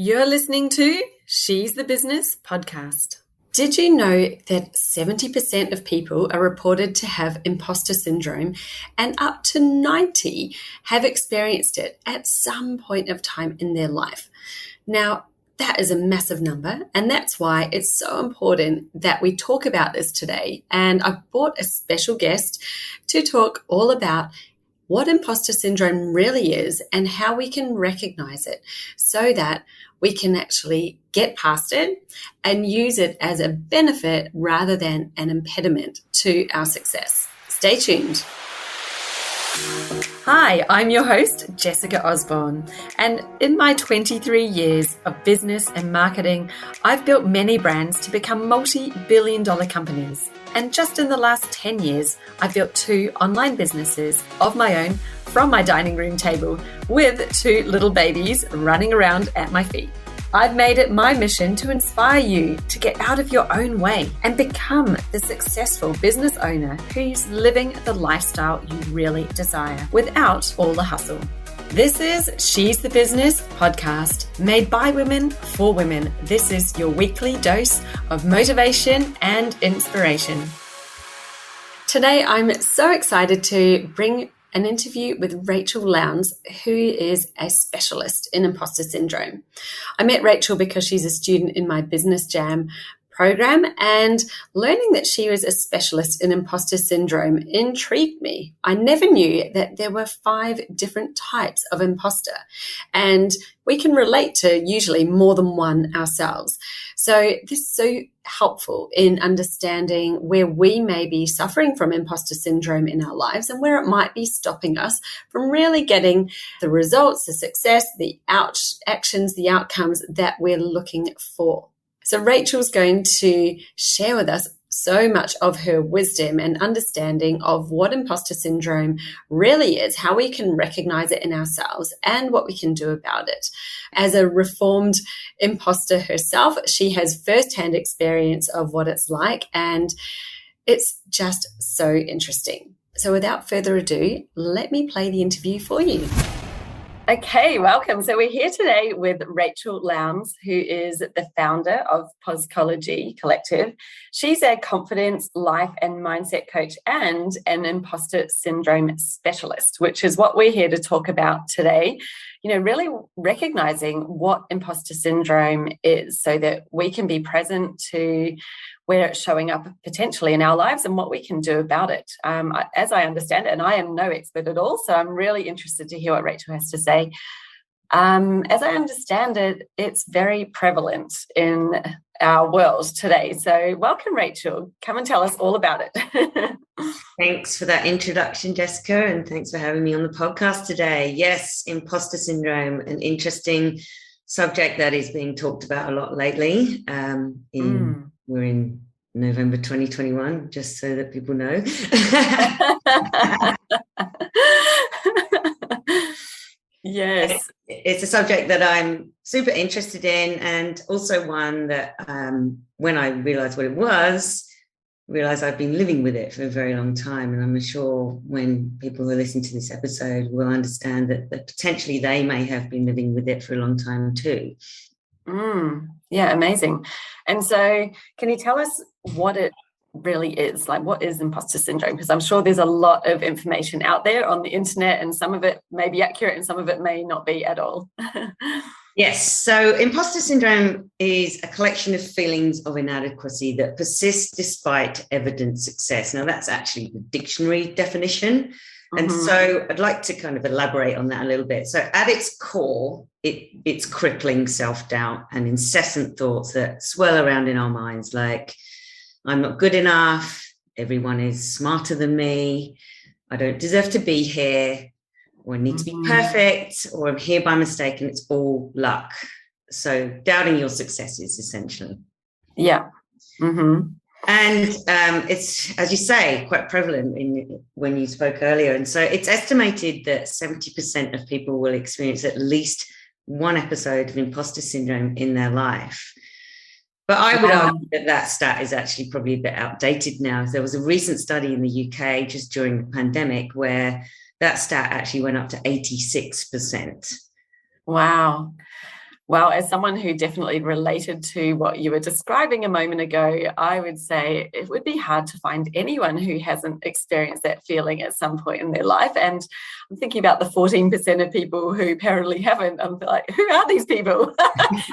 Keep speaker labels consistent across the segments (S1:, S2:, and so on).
S1: You're listening to She's the Business podcast. Did you know that 70% of people are reported to have imposter syndrome and up to 90 have experienced it at some point of time in their life? Now, that is a massive number, and that's why it's so important that we talk about this today. And I've brought a special guest to talk all about what imposter syndrome really is and how we can recognize it so that we can actually get past it and use it as a benefit rather than an impediment to our success. Stay tuned. Hi, I'm your host, Jessica Osborne, and in my 23 years of business and marketing, I've built many brands to become multi-billion-dollar companies. And just in the last 10 years, I've built 2 online businesses of my own from my dining room table with 2 little babies running around at my feet. I've made it my mission to inspire you to get out of your own way and become the successful business owner who's living the lifestyle you really desire without all the hustle. This is She's the Business podcast, made by women for women. This is your weekly dose of motivation and inspiration. Today, I'm so excited to bring an interview with Rachel Lounds, who is a specialist in imposter syndrome. I met Rachel because she's a student in my Business Jam program, and learning that she was a specialist in imposter syndrome intrigued me. I never knew that there were 5 different types of imposter, and we can relate to usually more than one ourselves. So this is so helpful in understanding where we may be suffering from imposter syndrome in our lives and where it might be stopping us from really getting the results, the success, the actions, the outcomes that we're looking for. So Rachel's going to share with us so much of her wisdom and understanding of what imposter syndrome really is, how we can recognize it in ourselves, and what we can do about it. As a reformed imposter herself, she has firsthand experience of what it's like, and it's just so interesting. So without further ado, let me play the interview for you. Okay, welcome. So we're here today with Rachel Lounds, who is the founder of Poschology Collective. She's a confidence, life and mindset coach and an imposter syndrome specialist, which is what we're here to talk about today. You know, really recognizing what imposter syndrome is so that we can be present to where it's showing up potentially in our lives and what we can do about it. As I understand it, and I am no expert at all, so I'm really interested to hear what Rachel has to say. As I understand it, it's very prevalent in our world today. So welcome, Rachel. Come and tell us all about it.
S2: Thanks for that introduction, Jessica, and thanks for having me on the podcast today. Yes, imposter syndrome, an interesting subject that is being talked about a lot lately. We're in November 2021, just so that people know.
S1: Yes.
S2: It's a subject that I'm super interested in, and also one that when I realised what it was, realised I've been living with it for a very long time. And I'm sure when people who listen to this episode will understand that potentially they may have been living with it for a long time too.
S1: Yeah, amazing. And so can you tell us what it really is? Like, what is imposter syndrome? Because I'm sure there's a lot of information out there on the internet, and some of it may be accurate and some of it may not be at all.
S2: Yes. So imposter syndrome is a collection of feelings of inadequacy that persist despite evident success. Now, that's actually the dictionary definition. And so I'd like to kind of elaborate on that a little bit. So at its core, it's crippling self-doubt and incessant thoughts that swirl around in our minds, like, I'm not good enough, everyone is smarter than me, I don't deserve to be here, or I need to be perfect, or I'm here by mistake and it's all luck. So doubting your successes, essentially.
S1: Yeah.
S2: And it's, as you say, quite prevalent when you spoke earlier. And so it's estimated that 70% of people will experience at least one episode of imposter syndrome in their life. But I would argue that stat is actually probably a bit outdated now. There was a recent study in the UK just during the pandemic where that stat actually went up to 86%.
S1: Wow. Well, as someone who definitely related to what you were describing a moment ago, I would say it would be hard to find anyone who hasn't experienced that feeling at some point in their life. And I'm thinking about the 14% of people who apparently haven't. I'm like, who are these people?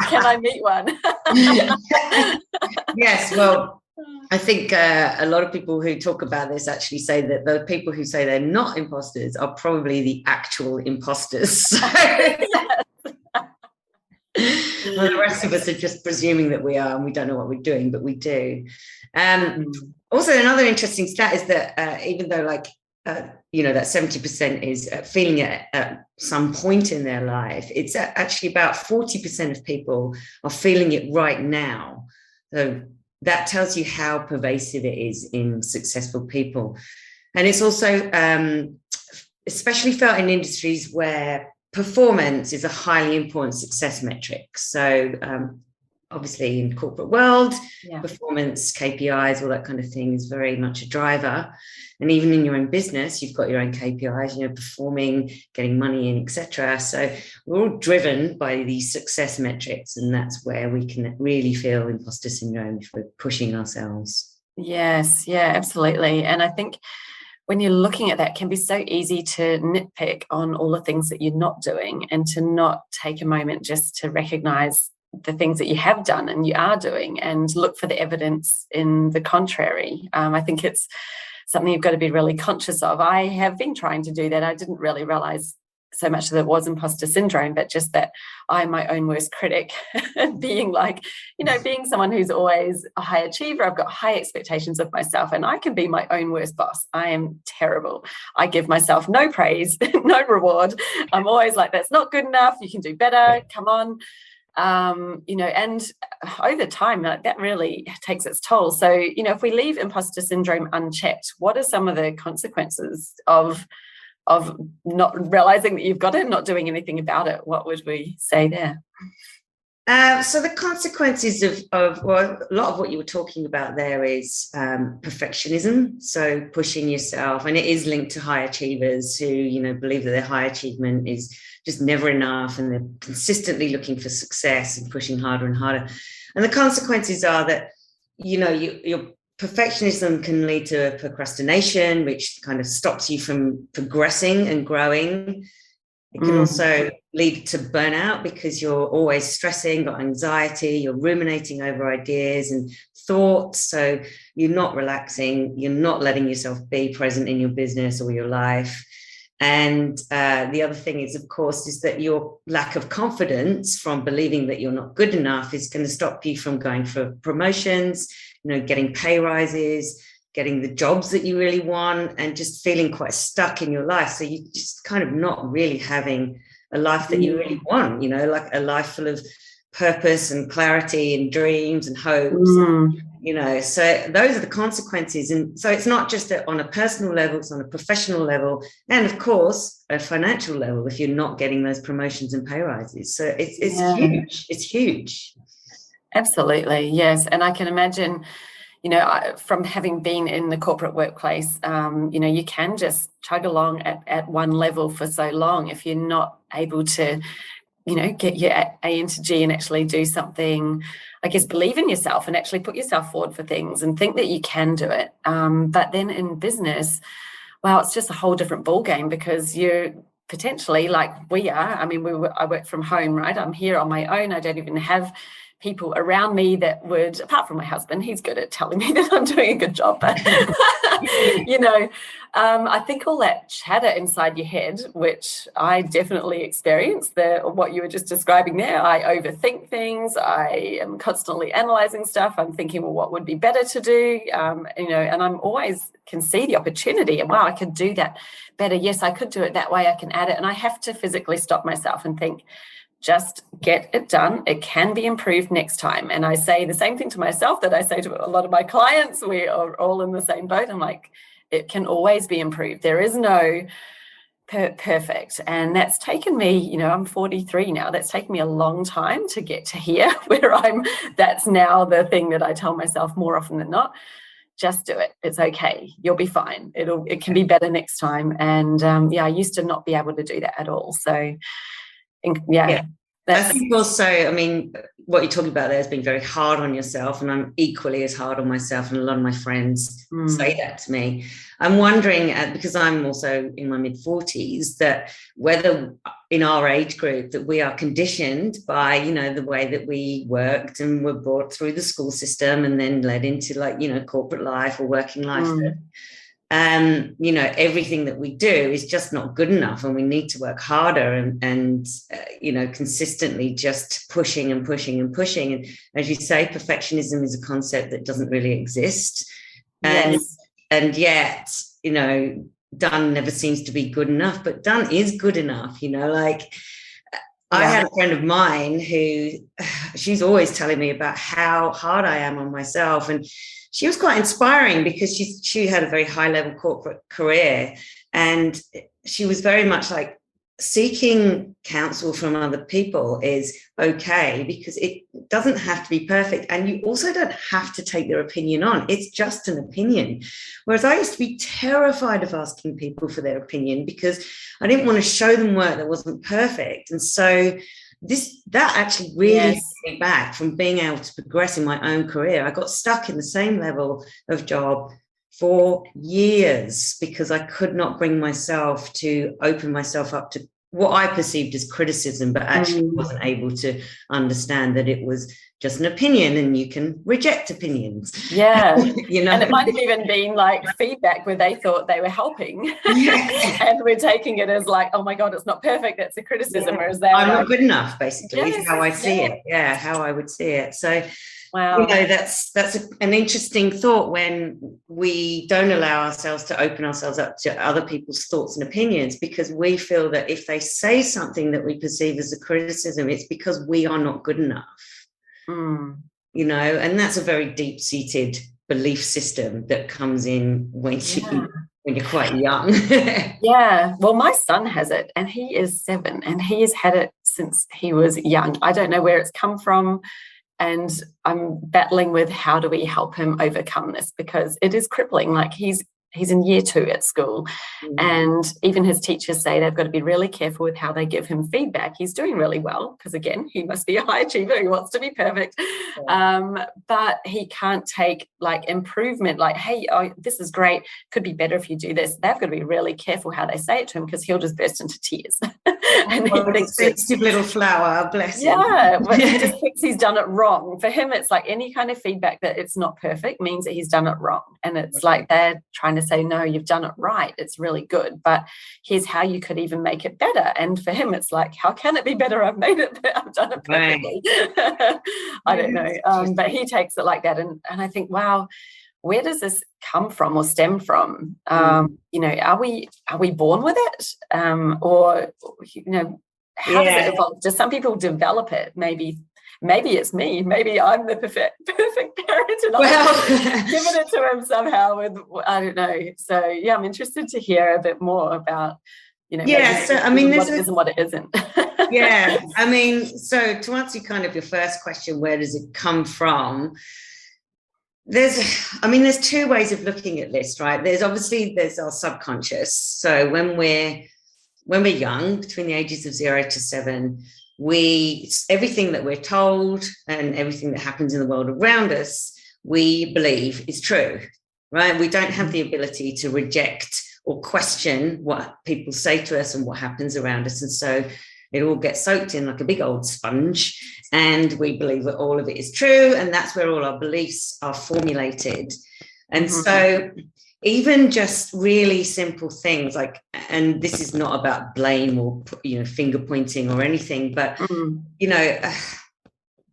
S1: Can I meet one?
S2: Yes, well, I think a lot of people who talk about this actually say that the people who say they're not imposters are probably the actual imposters. Well, the rest of us are just presuming that we are, and we don't know what we're doing, but we do. Also, another interesting stat is that even though that 70% is feeling it at some point in their life, it's actually about 40% of people are feeling it right now. So that tells you how pervasive it is in successful people. And it's also especially felt in industries where performance is a highly important success metric. So obviously in corporate world, performance, KPIs, all that kind of thing is very much a driver. And even in your own business, you've got your own KPIs, performing, getting money in, etc. So we're all driven by these success metrics, and that's where we can really feel imposter syndrome if we're pushing ourselves.
S1: Yes, yeah, absolutely. And I think when you're looking at that, it can be so easy to nitpick on all the things that you're not doing and to not take a moment just to recognize the things that you have done and you are doing and look for the evidence in the contrary. I think it's something you've got to be really conscious of. I have been trying to do that. I didn't really realize so much that it was imposter syndrome, but just that I'm my own worst critic. Being being someone who's always a high achiever, I've got high expectations of myself, and I can be my own worst boss. I am terrible. I give myself no praise, no reward. I'm always like, that's not good enough. You can do better. Come on. And over time, that really takes its toll. So, if we leave imposter syndrome unchecked, what are some of the consequences of not realizing that you've got it, not doing anything about it? What would we say there?
S2: So the consequences of a lot of what you were talking about there is perfectionism. So pushing yourself, and it is linked to high achievers who, believe that their high achievement is just never enough, and they're consistently looking for success and pushing harder and harder. And the consequences are that, your perfectionism can lead to procrastination, which kind of stops you from progressing and growing. It can also lead to burnout because you're always stressing, got anxiety, you're ruminating over ideas and thoughts. So you're not relaxing, you're not letting yourself be present in your business or your life. And the other thing is, of course, is that your lack of confidence from believing that you're not good enough is going to stop you from going for promotions, getting pay rises, getting the jobs that you really want, and just feeling quite stuck in your life. So you just kind of not really having a life that you really want, like a life full of purpose and clarity and dreams and hopes. So those are the consequences. And so it's not just on a personal level, it's on a professional level, and of course a financial level if you're not getting those promotions and pay rises. So it's huge. It's huge.
S1: Absolutely, yes. And I can imagine, from having been in the corporate workplace, you can just chug along at one level for so long if you're not able to, get your A into G and actually do something, I guess, believe in yourself and actually put yourself forward for things and think that you can do it. But then in business, well, it's just a whole different ballgame because you're potentially like we are. I mean, I work from home, right? I'm here on my own. I don't even have people around me that would, apart from my husband, he's good at telling me that I'm doing a good job, but I think all that chatter inside your head, which I definitely experienced, what you were just describing there, I overthink things, I am constantly analyzing stuff, I'm thinking, well, what would be better to do, and I'm always can see the opportunity, and wow, I could do that better, yes, I could do it that way, I can add it, and I have to physically stop myself and think, just get it done. It can be improved next time. And I say the same thing to myself that I say to a lot of my clients. We are all in the same boat. I'm like, it can always be improved. There is no perfect. And that's taken me, I'm 43 now. That's taken me a long time to get to here where that's now the thing that I tell myself more often than not. Just do it. It's okay. You'll be fine. It can be better next time. And I used to not be able to do that at all. So
S2: I think also, I mean, what you're talking about there has been very hard on yourself, and I'm equally as hard on myself, and a lot of my friends say that to me. I'm wondering, because I'm also in my mid-40s, that whether in our age group that we are conditioned by, you know, the way that we worked and were brought through the school system and then led into, like, you know, corporate life or working life, you know, everything that we do is just not good enough, and we need to work harder and you know, consistently just pushing and pushing and pushing. And as you say, perfectionism is a concept that doesn't really exist. And yet, you know, done never seems to be good enough, but done is good enough, you know. Like, I had a friend of mine who, she's always telling me about how hard I am on myself, and she was quite inspiring because she had a very high level corporate career, and she was very much like, seeking counsel from other people is okay because it doesn't have to be perfect, and you also don't have to take their opinion on. It's just an opinion. Whereas I used to be terrified of asking people for their opinion because I didn't want to show them work that wasn't perfect. And so that actually really held me back from being able to progress in my own career. I got stuck in the same level of job for years because I could not bring myself to open myself up to what I perceived as criticism, but actually wasn't able to understand that it was just an opinion and you can reject opinions.
S1: Yeah.
S2: You know?
S1: And it might have even been like feedback where they thought they were helping. And we're taking it as like, oh my God, it's not perfect. That's a criticism. Whereas
S2: I'm not good enough, basically, is how I see it. Yeah, how I would see it. So
S1: wow.
S2: You know, that's an interesting thought when we don't allow ourselves to open ourselves up to other people's thoughts and opinions, because we feel that if they say something that we perceive as a criticism, it's because we are not good enough. You know, and that's a very deep-seated belief system that comes in when you're quite young.
S1: Yeah. Well, my son has it, and he is 7, and he has had it since he was young. I don't know where it's come from. And I'm battling with how do we help him overcome this, because it is crippling. Like, he's in year 2 at school, and even his teachers say they've got to be really careful with how they give him feedback. He's doing really well because, again, he must be a high achiever. He wants to be perfect. But he can't take like improvement, like, hey, this is great, could be better if you do this. They've got to be really careful how they say it to him, because he'll just burst into tears. And he thinks,
S2: sensitive little flower, bless him.
S1: Yeah, but he just thinks he's done it wrong. For him, it's like any kind of feedback that it's not perfect means that he's done it wrong. And it's like they're trying to say, no, you've done it right. It's really good. But here's how you could even make it better. And for him, it's like, how can it be better? I've done it perfectly. Right. I don't know. But he takes it like that. And I think, wow, where does this come from or stem from? You know, are we born with it? Or, you know, how does it evolve? Do some people develop it? Maybe it's me. Maybe I'm the perfect parent, and I've given it to him somehow. With, I don't know. So yeah, I'm interested to hear a bit more about, you know,
S2: so I mean,
S1: what it is and what it isn't.
S2: I mean, so to answer kind of your first question, where does it come from? There's 2 ways of looking at this, right? There's our subconscious. So when we're young, between the ages of 0 to 7, everything that we're told and everything that happens in the world around us, we believe is true, right? We don't have the ability to reject or question what people say to us and what happens around us. And so it all gets soaked in like a big old sponge, and we believe that all of it is true, and that's where all our beliefs are formulated. And so even just really simple things like, and this is not about blame or, you know, finger pointing or anything, but, you know,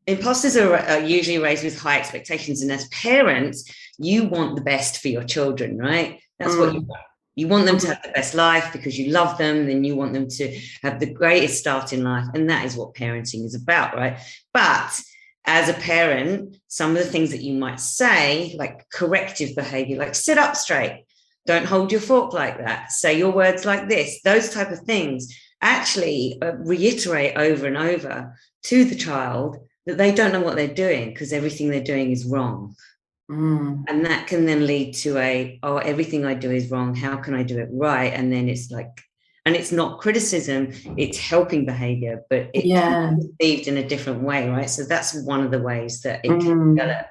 S2: imposters are usually raised with high expectations. And as parents, you want the best for your children, right? That's what you want. You want them to have the best life because you love them, then you want them to have the greatest start in life. And that is what parenting is about, right? But as a parent, some of the things that you might say, like corrective behavior, like sit up straight, don't hold your fork like that, say your words like this, those type of things actually reiterate over and over to the child that they don't know what they're doing because everything they're doing is wrong. And that can then lead to everything I do is wrong. How can I do it right? And then it's like And it's not criticism, it's helping behavior, but it can be perceived in a different way, right? So that's one of the ways that it can develop.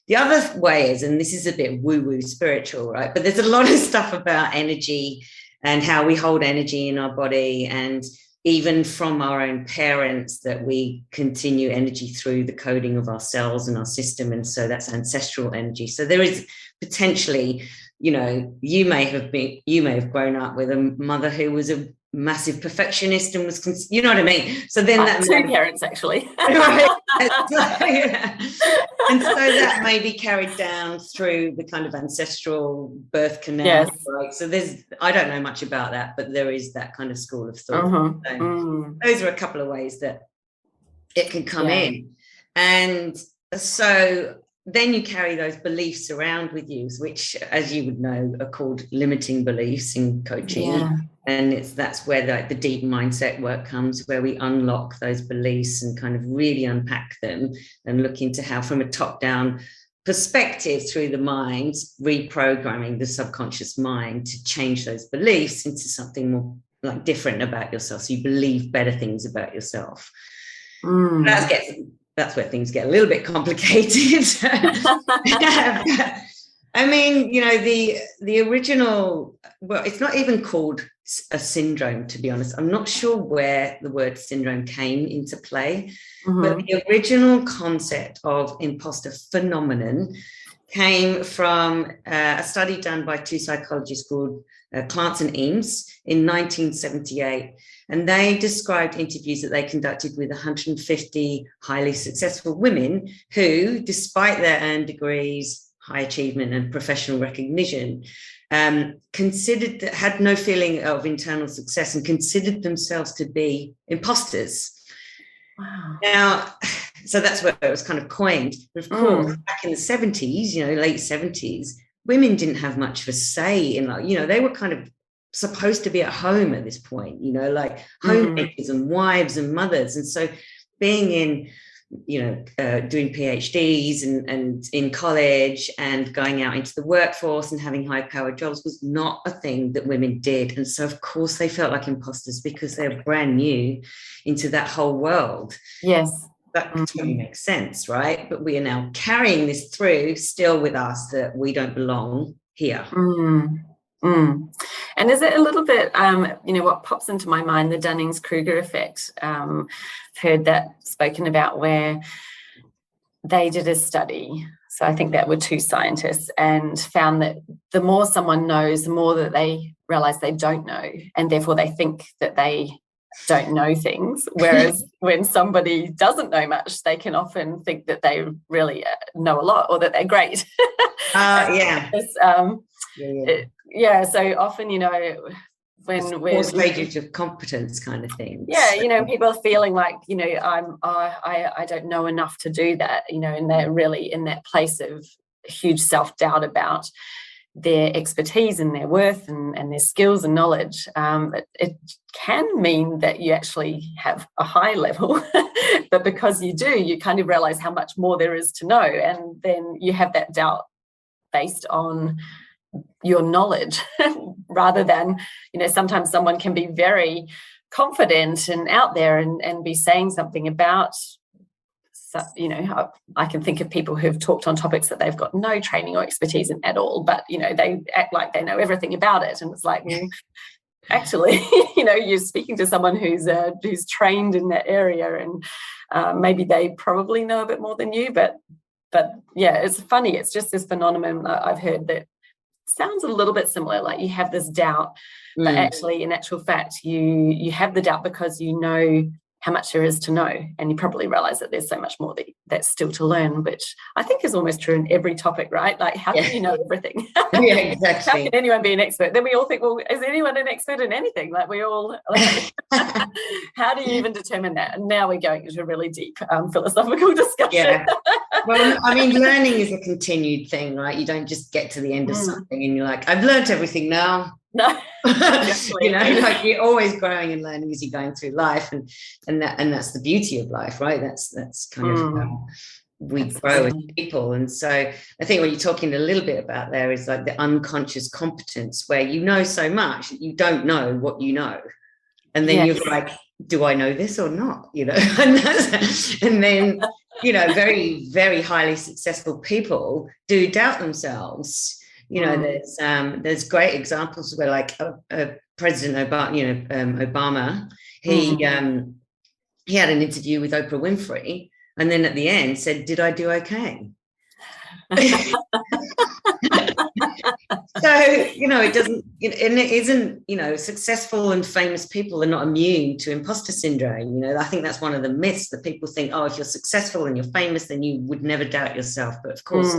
S2: The other way is, and this is a bit woo-woo spiritual, right? But there's a lot of stuff about energy and how we hold energy in our body, and even from our own parents, that we continue energy through the coding of our cells and our system. And so that's ancestral energy. So there is potentially, you know, you may have grown up with a mother who was a massive perfectionist and was, you know what I mean? So then that
S3: two parents actually.
S2: Right. And so that may be carried down through the kind of ancestral birth canal.
S3: Yes.
S2: Right? So I don't know much about that, but there is that kind of school of thought. So those are a couple of ways that it can come in. And so then you carry those beliefs around with you, which, as you would know, are called limiting beliefs in coaching. Yeah. And that's where the deep mindset work comes, where we unlock those beliefs and kind of really unpack them and look into how, from a top-down perspective through the mind, reprogramming the subconscious mind to change those beliefs into something more like different about yourself. So you believe better things about yourself. That's where things get a little bit complicated. I mean, you know, the original, well, it's not even called a syndrome, to be honest. I'm not sure where the word syndrome came into play, but the original concept of imposter phenomenon came from a study done by two psychologists called Clance and Eames in 1978. And they described interviews that they conducted with 150 highly successful women who, despite their earned degrees, high achievement and professional recognition, had no feeling of internal success and considered themselves to be imposters. Wow. Now, so that's where it was kind of coined. But of course, back in the 70s, you know, late 70s, women didn't have much of a say in, like, you know, they were kind of supposed to be at home at this point, you know, like homemakers and wives and mothers. And so being in, you know, doing PhDs and in college and going out into the workforce and having high-powered jobs was not a thing that women did. And so, of course, they felt like imposters because they're brand new into that whole world.
S3: Yes.
S2: That totally makes sense, right? But we are now carrying this through still with us, that we don't belong here.
S3: And is it a little bit, you know, what pops into my mind, the Dunning-Kruger effect? I've heard that spoken about, where they did a study. So I think that were two scientists, and found that the more someone knows, the more that they realize they don't know, and therefore they think that they don't know things. Whereas when somebody doesn't know much, they can often think that they really know a lot, or that they're great. So often, you know, when we're
S2: stages of competence kind of thing.
S3: Yeah, you know, people are feeling like, you know, I don't know enough to do that, you know, and they're really in that place of huge self-doubt about their expertise and their worth and their skills and knowledge. It can mean that you actually have a high level, but because you do, you kind of realize how much more there is to know, and then you have that doubt based on your knowledge rather than, you know, sometimes someone can be very confident and out there and be saying something about, you know, I can think of people who've talked on topics that they've got no training or expertise in at all, but, you know, they act like they know everything about it. And it's like, well, actually, you know, you're speaking to someone who's trained in that area, and maybe they probably know a bit more than you, but yeah, it's funny. It's just this phenomenon I've heard that sounds a little bit similar, like you have this doubt, but actually, in actual fact, you have the doubt because you know how much there is to know, and you probably realize that there's so much more that's still to learn, which I think is almost true in every topic, right? Like, how can you know everything?
S2: Yeah, exactly.
S3: How can anyone be an expert? Then we all think, well, is anyone an expert in anything? Like, we all, like, how do you even determine that? And now we're going into a really deep philosophical discussion.
S2: Yeah. Well, I mean, learning is a continued thing, right? You don't just get to the end of something and you're like, I've learned everything now.
S3: No.
S2: You know, like, you're always growing and learning as you're going through life, and that's the beauty of life, right? That's kind of we grow as people. And so I think what you're talking a little bit about there is like the unconscious competence, where you know so much that you don't know what you know. And then you're like, do I know this or not? You know, and then, you know, very, very highly successful people do doubt themselves. You know, there's great examples where like President Obama, Obama, he had an interview with Oprah Winfrey, and then at the end said, did I do okay? So, you know, it doesn't, and it isn't, you know, successful and famous people are not immune to imposter syndrome. You know, I think that's one of the myths, that people think, oh, if you're successful and you're famous, then you would never doubt yourself. But of course,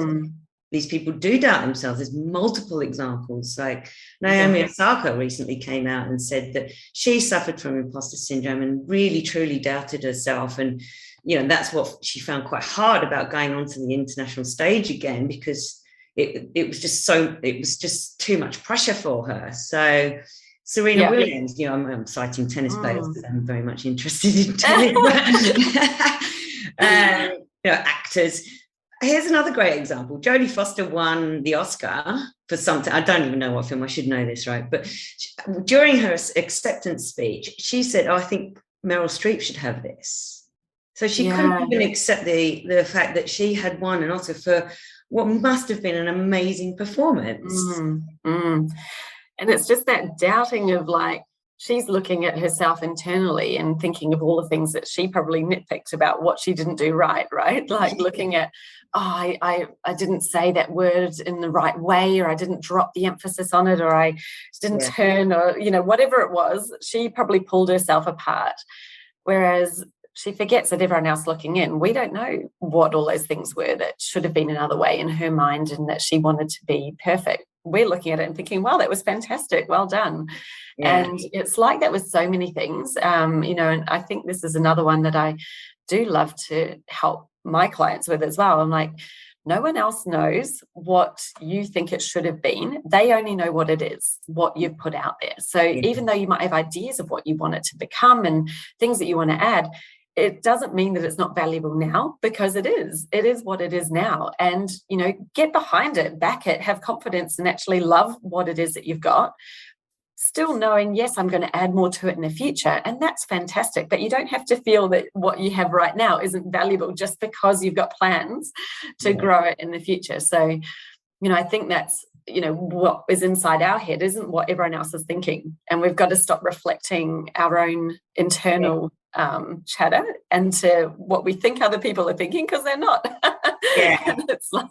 S2: these people do doubt themselves. There's multiple examples. Like Naomi Osaka recently came out and said that she suffered from imposter syndrome and really, truly doubted herself. And, you know, that's what she found quite hard about going onto the international stage again, because it was just too much pressure for her. So Serena Williams, you know, I'm citing tennis players because I'm very much interested in tennis. You know, actors. Here's another great example. Jodie Foster won the Oscar for something. I don't even know what film. I should know this, right? But during her acceptance speech, she said, oh, I think Meryl Streep should have this. So she couldn't even accept the fact that she had won an Oscar for what must have been an amazing performance.
S3: And it's just that doubting of like, she's looking at herself internally and thinking of all the things that she probably nitpicked about what she didn't do right? Like looking at, oh, I didn't say that word in the right way, or I didn't drop the emphasis on it, or I didn't turn, or, you know, whatever it was, she probably pulled herself apart. Whereas she forgets that everyone else looking in, we don't know what all those things were that should have been another way in her mind and that she wanted to be perfect. We're looking at it and thinking, wow, that was fantastic. Well done. Yeah. And it's like that with so many things, you know, and I think this is another one that I do love to help my clients with as well. I'm like, no one else knows what you think it should have been. They only know what it is, what you've put out there. So even though you might have ideas of what you want it to become and things that you want to add, it doesn't mean that it's not valuable now, because it is what it is now. And, you know, get behind it, back it, have confidence and actually love what it is that you've got. Still knowing, yes, I'm going to add more to it in the future. And that's fantastic. But you don't have to feel that what you have right now isn't valuable just because you've got plans to grow it in the future. So, you know, I think that's, you know, what is inside our head isn't what everyone else is thinking. And we've got to stop reflecting our own internal chatter into what we think other people are thinking, because they're not. And it's like,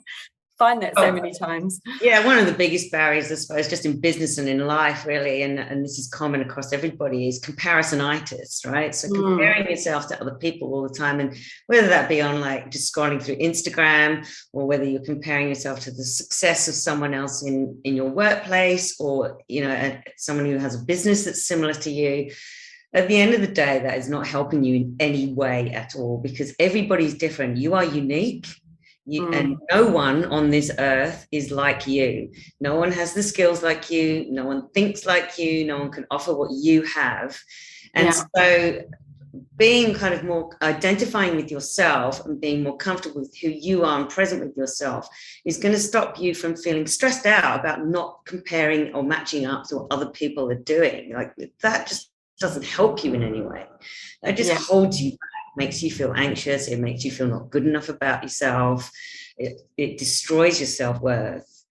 S3: find that so many times.
S2: Yeah, one of the biggest barriers, I suppose, just in business and in life, really, and this is common across everybody, is comparisonitis, right? So comparing yourself to other people all the time, and whether that be on like just scrolling through Instagram, or whether you're comparing yourself to the success of someone else in your workplace, or, you know, someone who has a business that's similar to you. At the end of the day, that is not helping you in any way at all, because everybody's different. You are unique. And no one on this earth is like you. No one has the skills like you. No one thinks like you. No one can offer what you have. And so being kind of more identifying with yourself and being more comfortable with who you are and present with yourself is going to stop you from feeling stressed out about not comparing or matching up to what other people are doing. Like, that just doesn't help you in any way. That just holds you back. Makes you feel anxious. It makes you feel not good enough about yourself. It destroys your self-worth.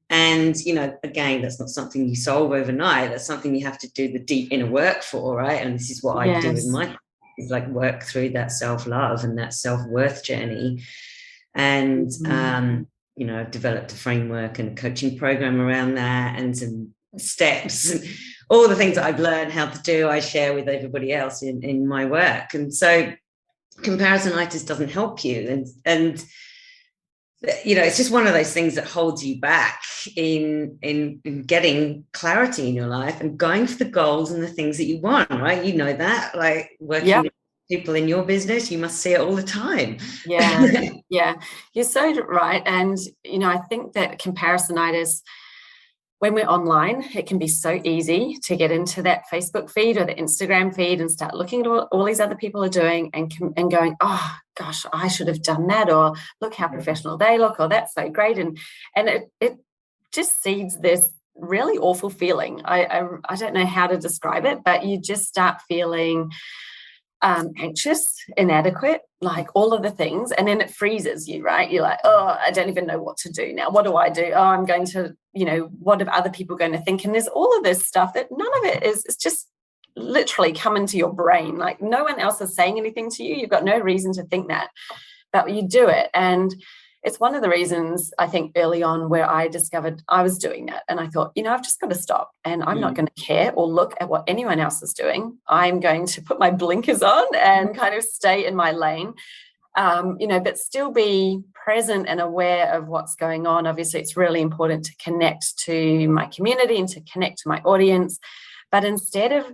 S2: And, you know, again, that's not something you solve overnight. That's something you have to do the deep inner work for, right? And this is what I do in my, is like work through that self-love and that self-worth journey. And, you know, I've developed a framework and a coaching program around that, and some steps and all the things that I've learned how to do, I share with everybody else in my work. And so comparisonitis doesn't help you. And you know, it's just one of those things that holds you back in getting clarity in your life and going for the goals and the things that you want, right? You know that, like working with people in your business, you must see it all the time.
S3: You're so right. And, you know, I think that comparisonitis, when we're online, it can be so easy to get into that Facebook feed or the Instagram feed and start looking at what all these other people are doing and going, oh gosh, I should have done that, or look how professional they look, or that's so great. And it just seeds this really awful feeling. I don't know how to describe it, but you just start feeling anxious, inadequate, like all of the things, and then it freezes you, right? You're like, oh, I don't even know what to do now. What do I do? Oh, I'm going to, what are other people going to think? And there's all of this stuff that none of it is, it's just literally come into your brain. Like no one else is saying anything to you. You've got no reason to think that, but you do it. And it's one of the reasons I think early on where I discovered I was doing that. And I thought, I've just got to stop, and I'm not going to care or look at what anyone else is doing. I'm going to put my blinkers on and kind of stay in my lane, but still be present and aware of what's going on. Obviously, it's really important to connect to my community and to connect to my audience. But instead of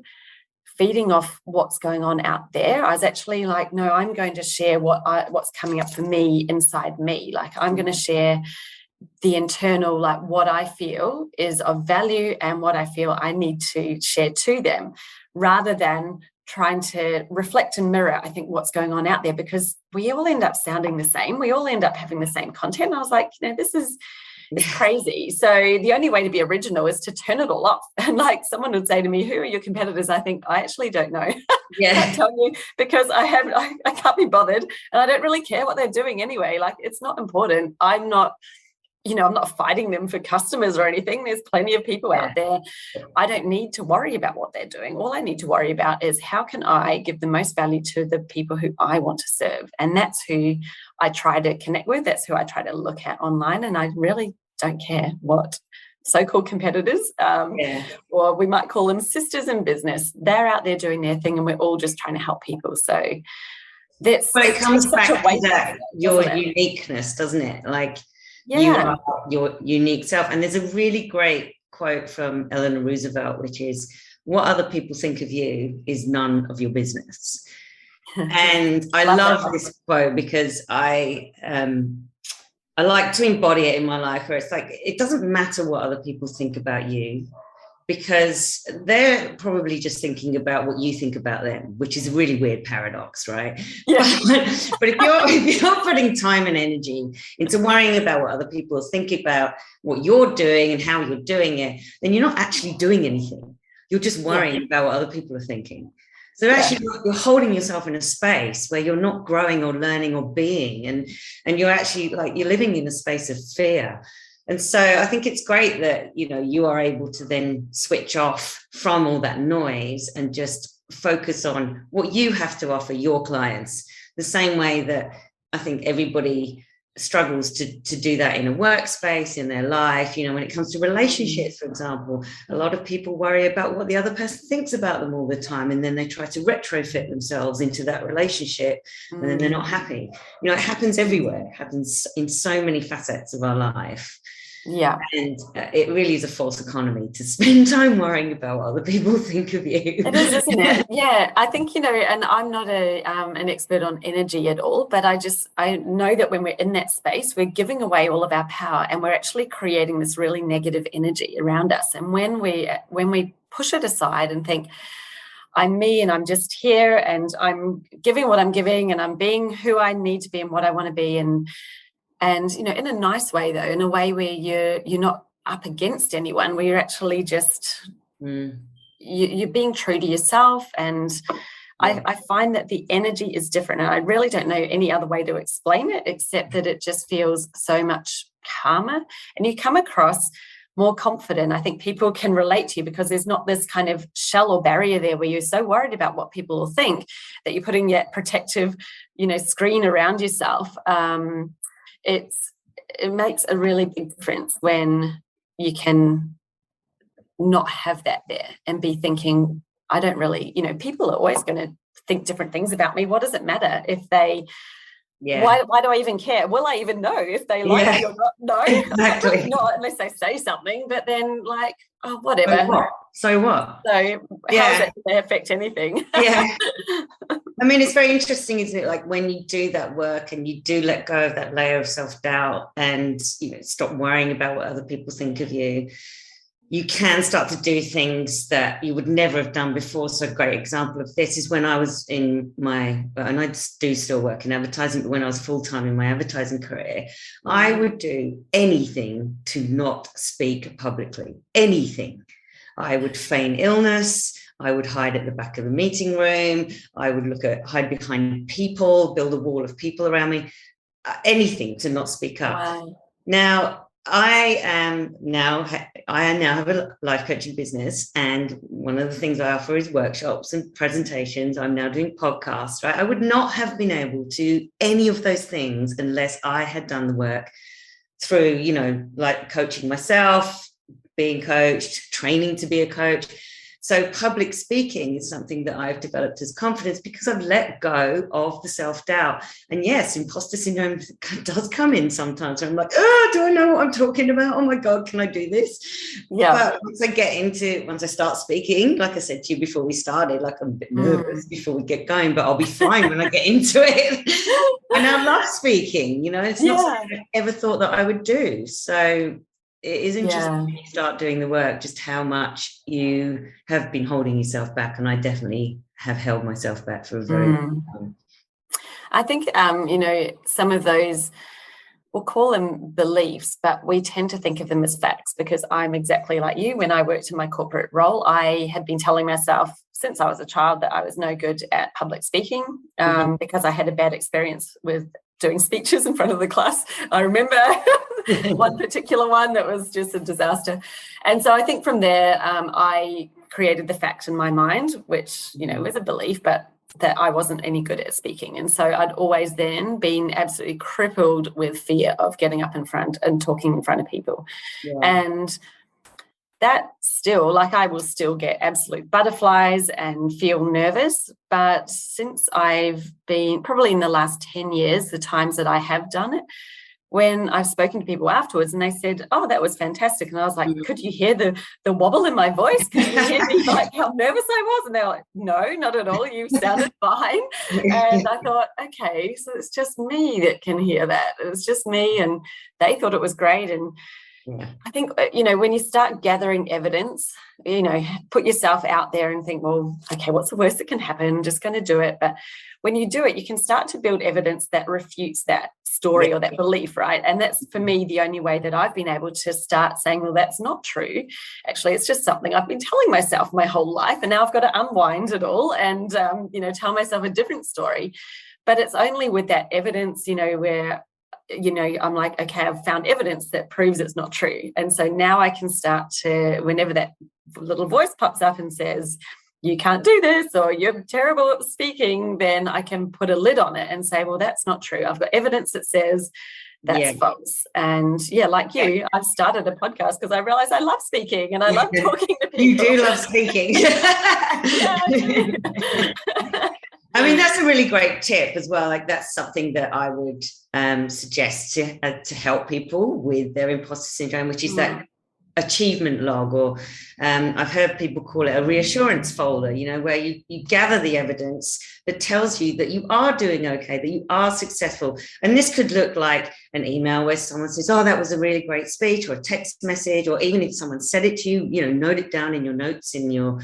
S3: feeding off what's going on out there, I was actually like, no, I'm going to share what's coming up for me inside me. Like I'm going to share the internal, like what I feel is of value and what I feel I need to share to them, rather than trying to reflect and mirror, I think, what's going on out there, because we all end up sounding the same. We all end up having the same content. And I was like, this is crazy. So the only way to be original is to turn it all off. And like someone would say to me, who are your competitors? I think I actually don't know.
S2: Yeah.
S3: I can't tell you, because I can't be bothered, and I don't really care what they're doing anyway. Like it's not important. I'm not fighting them for customers or anything. There's plenty of people out there. I don't need to worry about what they're doing. All I need to worry about is how can I give the most value to the people who I want to serve. And that's who I try to connect with. That's who I try to look at online. And I really don't care what so-called competitors, or we might call them sisters in business. They're out there doing their thing, and we're all just trying to help people. So that's,
S2: well, it comes back to that, your
S3: doesn't it?
S2: Uniqueness, doesn't it? Like you are your unique self. And there's a really great quote from Eleanor Roosevelt, which is, what other people think of you is none of your business. And I love this quote because I like to embody it in my life, where it's like, it doesn't matter what other people think about you, because they're probably just thinking about what you think about them, which is a really weird paradox, right?
S3: Yeah.
S2: But if you're putting time and energy into worrying about what other people are thinking about what you're doing and how you're doing it, then you're not actually doing anything. You're just worrying about what other people are thinking. So actually you're holding yourself in a space where you're not growing or learning or being, and you're actually like, you're living in a space of fear. And so I think it's great that, you are able to then switch off from all that noise and just focus on what you have to offer your clients, the same way that I think everybody struggles to do that in a workspace, in their life. When it comes to relationships, for example, a lot of people worry about what the other person thinks about them all the time, and then they try to retrofit themselves into that relationship, and then they're not happy. It happens everywhere. It happens in so many facets of our life.
S3: Yeah.
S2: And it really is a false economy to spend time worrying about what other people think of you.
S3: It is, isn't it? Yeah. I think, and I'm not an expert on energy at all, but I know that when we're in that space, we're giving away all of our power, and we're actually creating this really negative energy around us. And when we push it aside and think, I'm me and I'm just here and I'm giving what I'm giving and I'm being who I need to be and what I want to be, and in a nice way, though, in a way where you're not up against anyone, where you're actually just you're being true to yourself. And I find that the energy is different, and I really don't know any other way to explain it except that it just feels so much calmer, and you come across more confident. I think people can relate to you because there's not this kind of shell or barrier there where you're so worried about what people will think that you're putting that protective, screen around yourself. It makes a really big difference when you can not have that there and be thinking, I don't really, people are always going to think different things about me. What does it matter if they, why do I even care? Will I even know if they like me or not? No,
S2: exactly.
S3: Not unless they say something, but then like, oh, whatever.
S2: So what?
S3: So how does that affect anything?
S2: Yeah. I mean, it's very interesting, isn't it? Like when you do that work and you do let go of that layer of self-doubt and, stop worrying about what other people think of you, you can start to do things that you would never have done before. So a great example of this is when I was and I do still work in advertising, but when I was full-time in my advertising career, I would do anything to not speak publicly, anything. I would feign illness. I would hide at the back of the meeting room. I would hide behind people, build a wall of people around me, anything to not speak up.
S3: Wow.
S2: Now, I now have a life coaching business, and one of the things I offer is workshops and presentations. I'm now doing podcasts, right? I would not have been able to do any of those things unless I had done the work through, like coaching myself, being coached, training to be a coach. So public speaking is something that I've developed as confidence because I've let go of the self-doubt. And yes, imposter syndrome does come in sometimes. I'm like, do I know what I'm talking about? Oh my God, can I do this?
S3: Yeah.
S2: But once I start speaking, like I said to you before we started, like I'm a bit nervous before we get going, but I'll be fine when I get into it. And I love speaking, it's not something I ever thought that I would do. So it is interesting when you start doing the work, just how much you have been holding yourself back. And I definitely have held myself back for a very long time.
S3: I think, some of those, we'll call them beliefs, but we tend to think of them as facts because I'm exactly like you. When I worked in my corporate role, I had been telling myself since I was a child that I was no good at public speaking because I had a bad experience with doing speeches in front of the class. I remember one particular one that was just a disaster. And so I think from there, I created the fact in my mind, which, was a belief, but that I wasn't any good at speaking. And so I'd always then been absolutely crippled with fear of getting up in front and talking in front of people. Yeah. And that still, I will still get absolute butterflies and feel nervous. But since I've been, probably in the last 10 years, the times that I have done it, when I've spoken to people afterwards and they said, oh, that was fantastic. And I was like, could you hear the wobble in my voice? Could you hear me how nervous I was? And they're like, no, not at all. You sounded fine. And I thought, okay, so it's just me that can hear that. It was just me. And they thought it was great. And I think, when you start gathering evidence, put yourself out there and think, well, okay, what's the worst that can happen? I'm just going to do it. But when you do it, you can start to build evidence that refutes that story or that belief, right? And that's, for me, the only way that I've been able to start saying, well, that's not true. Actually, it's just something I've been telling myself my whole life. And now I've got to unwind it all and, tell myself a different story. But it's only with that evidence, where I'm like, okay, I've found evidence that proves it's not true. And so now I can start to, whenever that little voice pops up and says, you can't do this or you're terrible at speaking, then I can put a lid on it and say, well, that's not true. I've got evidence that says that's false. And like you, I've started a podcast because I realized I love speaking and I love talking to people.
S2: You do love speaking.
S3: I do.
S2: I mean, that's a really great tip as well. That's something that I would suggest to help people with their imposter syndrome, which is that achievement log, or I've heard people call it a reassurance folder, where you gather the evidence that tells you that you are doing okay, that you are successful. And this could look like an email where someone says, oh, that was a really great speech, or a text message, or even if someone said it to you, note it down in your notes in your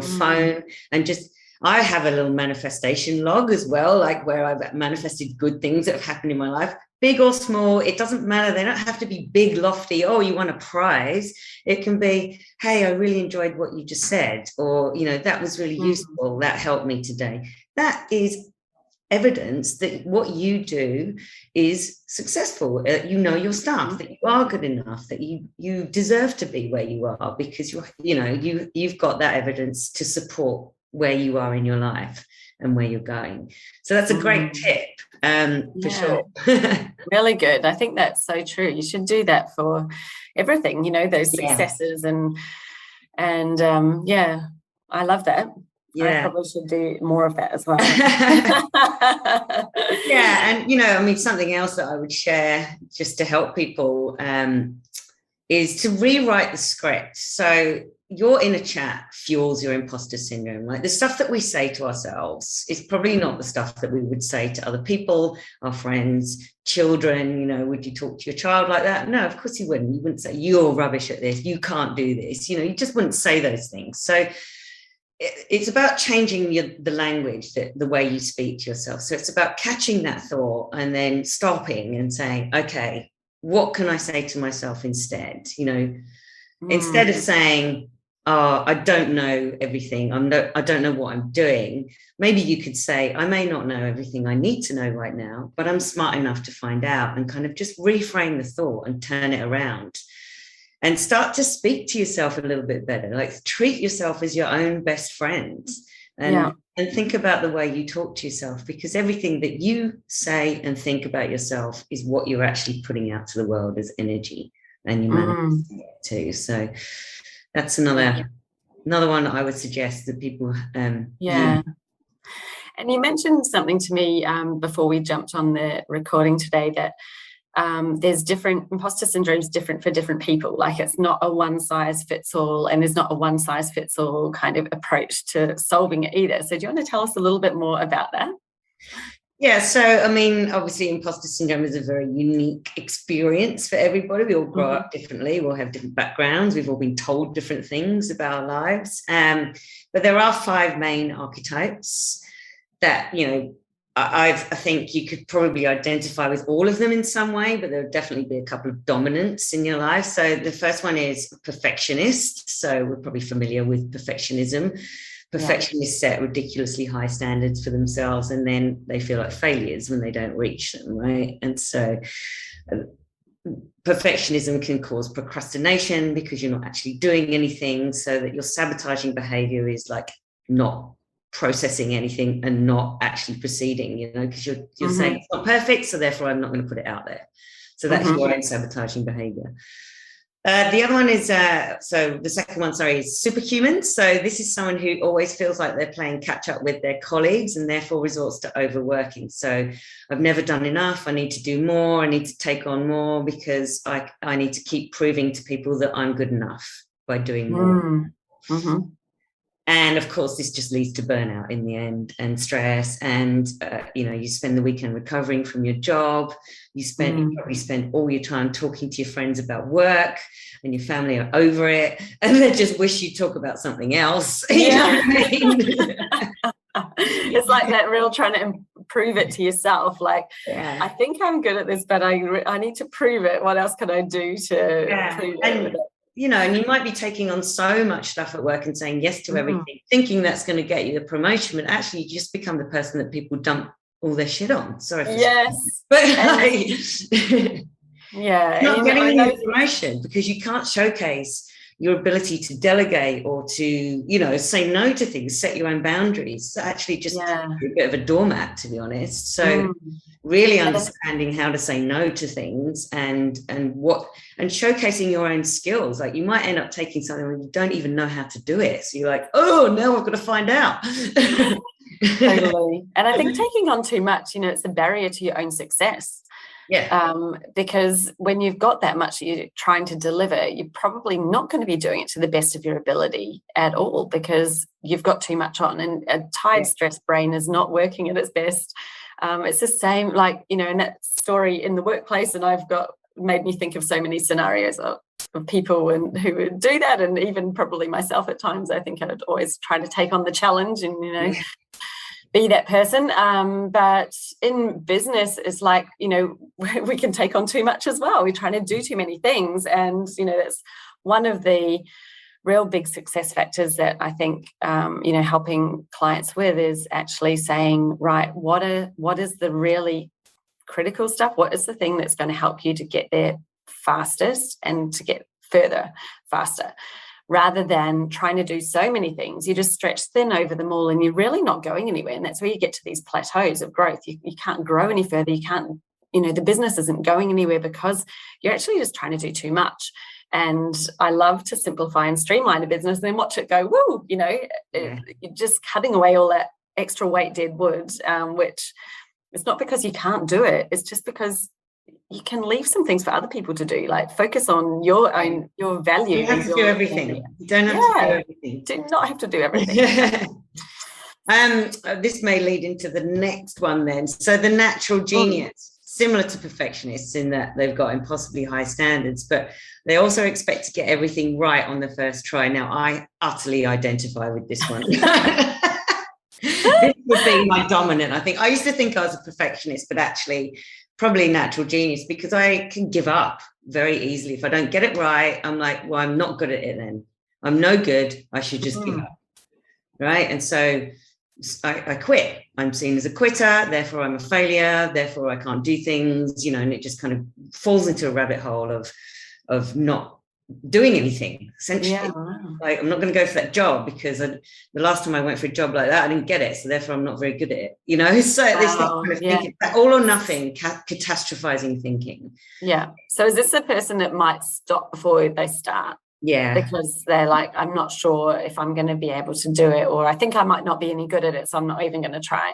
S2: phone. And just, I have a little manifestation log as well, where I've manifested good things that have happened in my life, big or small. It doesn't matter. They don't have to be big, lofty. Oh, you won a prize. It can be, hey, I really enjoyed what you just said, or, that was really useful. That helped me today. That is evidence that what you do is successful. Your stuff, that you are good enough, that you deserve to be where you are because you've got that evidence to support where you are in your life and where you're going. So that's a great tip, for sure.
S3: Really good. I think that's so true. You should do that for everything, those successes and I love that. I probably should do more of that as well.
S2: And something else that I would share just to help people is to rewrite the script. So your inner chat fuels your imposter syndrome. Like the stuff that we say to ourselves is probably not the stuff that we would say to other people, our friends, children. Would you talk to your child like that? No, of course you wouldn't. You wouldn't say, you're rubbish at this, you can't do this. You just wouldn't say those things. So it's about changing the language, the way you speak to yourself. So it's about catching that thought and then stopping and saying, okay, what can I say to myself instead? Instead of saying, oh, I don't know everything, I don't know what I'm doing, maybe you could say, I may not know everything I need to know right now, but I'm smart enough to find out, and kind of just reframe the thought and turn it around and start to speak to yourself a little bit better. Like treat yourself as your own best friend, and think about the way you talk to yourself, because everything that you say and think about yourself is what you're actually putting out to the world as energy, and you manifest it too. So that's another one I would suggest that people
S3: And you mentioned something to me before we jumped on the recording today, that there's different, imposter syndrome is different for different people. Like it's not a one size fits all, and there's not a one size fits all kind of approach to solving it either. So do you want to tell us a little bit more about that?
S2: Yeah, so I mean, obviously imposter syndrome is a very unique experience for everybody. We all grow up differently, we all have different backgrounds, we've all been told different things about our lives. But there are 5 main archetypes that, I think you could probably identify with all of them in some way, but there'll definitely be a couple of dominants in your life. So the first one is perfectionist. So we're probably familiar with perfectionism. Perfectionists set ridiculously high standards for themselves, and then they feel like failures when they don't reach them, right? And so perfectionism can cause procrastination because you're not actually doing anything, so that your sabotaging behavior is like not processing anything and not actually proceeding, because you're saying it's not perfect, so therefore I'm not going to put it out there. So that's your own sabotaging behavior. The other one is, the second one, is superhuman. So this is someone who always feels like they're playing catch up with their colleagues and therefore resorts to overworking. So I've never done enough. I need to do more. I need to take on more because I need to keep proving to people that I'm good enough by doing more. And of course, this just leads to burnout in the end, and stress. And, you spend the weekend recovering from your job. You probably spend all your time talking to your friends about work, and your family are over it. And they just wish you'd talk about something else. You know what I mean?
S3: It's like that real trying to prove it to yourself. Like, I think I'm good at this, but I need to prove it. What else can I do to prove it?
S2: And you might be taking on so much stuff at work and saying yes to everything, thinking that's going to get you the promotion, but actually you just become the person that people dump all their shit on. Sorry for but not getting you the promotion because you can't showcase your ability to delegate or to, say no to things, set your own boundaries. So actually just a bit of a doormat, to be honest. So really understanding how to say no to things and showcasing your own skills. Like you might end up taking something when you don't even know how to do it. So you're like, oh, now I've got to find out.
S3: Totally. And I think taking on too much, it's a barrier to your own success. Because when you've got that much you're trying to deliver, you're probably not going to be doing it to the best of your ability at all because you've got too much on, and a tired, stressed brain is not working at its best. It's the same, like, in that story in the workplace, and made me think of so many scenarios of people who would do that, and even probably myself at times. I think I would always try to take on the challenge and, be that person. But in business, it's like, we can take on too much as well. We're trying to do too many things. And, that's one of the real big success factors that I think, helping clients with is actually saying, right, what is the really critical stuff? What is the thing that's going to help you to get there fastest and to get further faster? Rather than trying to do so many things, you just stretch thin over them all and you're really not going anywhere. And that's where you get to these plateaus of growth. You can't grow any further. You can't, the business isn't going anywhere because you're actually just trying to do too much. And I love to simplify and streamline a business and then watch it go, woo, you're just cutting away all that extra weight, dead wood, which it's not because you can't do it. It's just because you can leave some things for other people to do, like focus on your value.
S2: You don't have to do everything. You don't have to do everything.
S3: Do not have to do everything.
S2: This may lead into the next one then. So the natural genius, similar to perfectionists in that they've got impossibly high standards, but they also expect to get everything right on the first try. Now, I utterly identify with this one. This would be my dominant. I think I used to think I was a perfectionist, but actually probably natural genius, because I can give up very easily. If I don't get it right, I'm like, well, I'm not good at it then. I'm no good. I should just give up. Right. And so I quit. I'm seen as a quitter, therefore I'm a failure, therefore I can't do things, and it just kind of falls into a rabbit hole of not doing anything, essentially. Like, I'm not going to go for that job because the last time I went for a job like that, I didn't get it, so therefore I'm not very good at it, so this kind of thinking, that all or nothing, catastrophizing thinking.
S3: So is this a person that might stop before they start? Because they're like, I'm not sure if I'm going to be able to do it, or I think I might not be any good at it, so I'm not even going to try.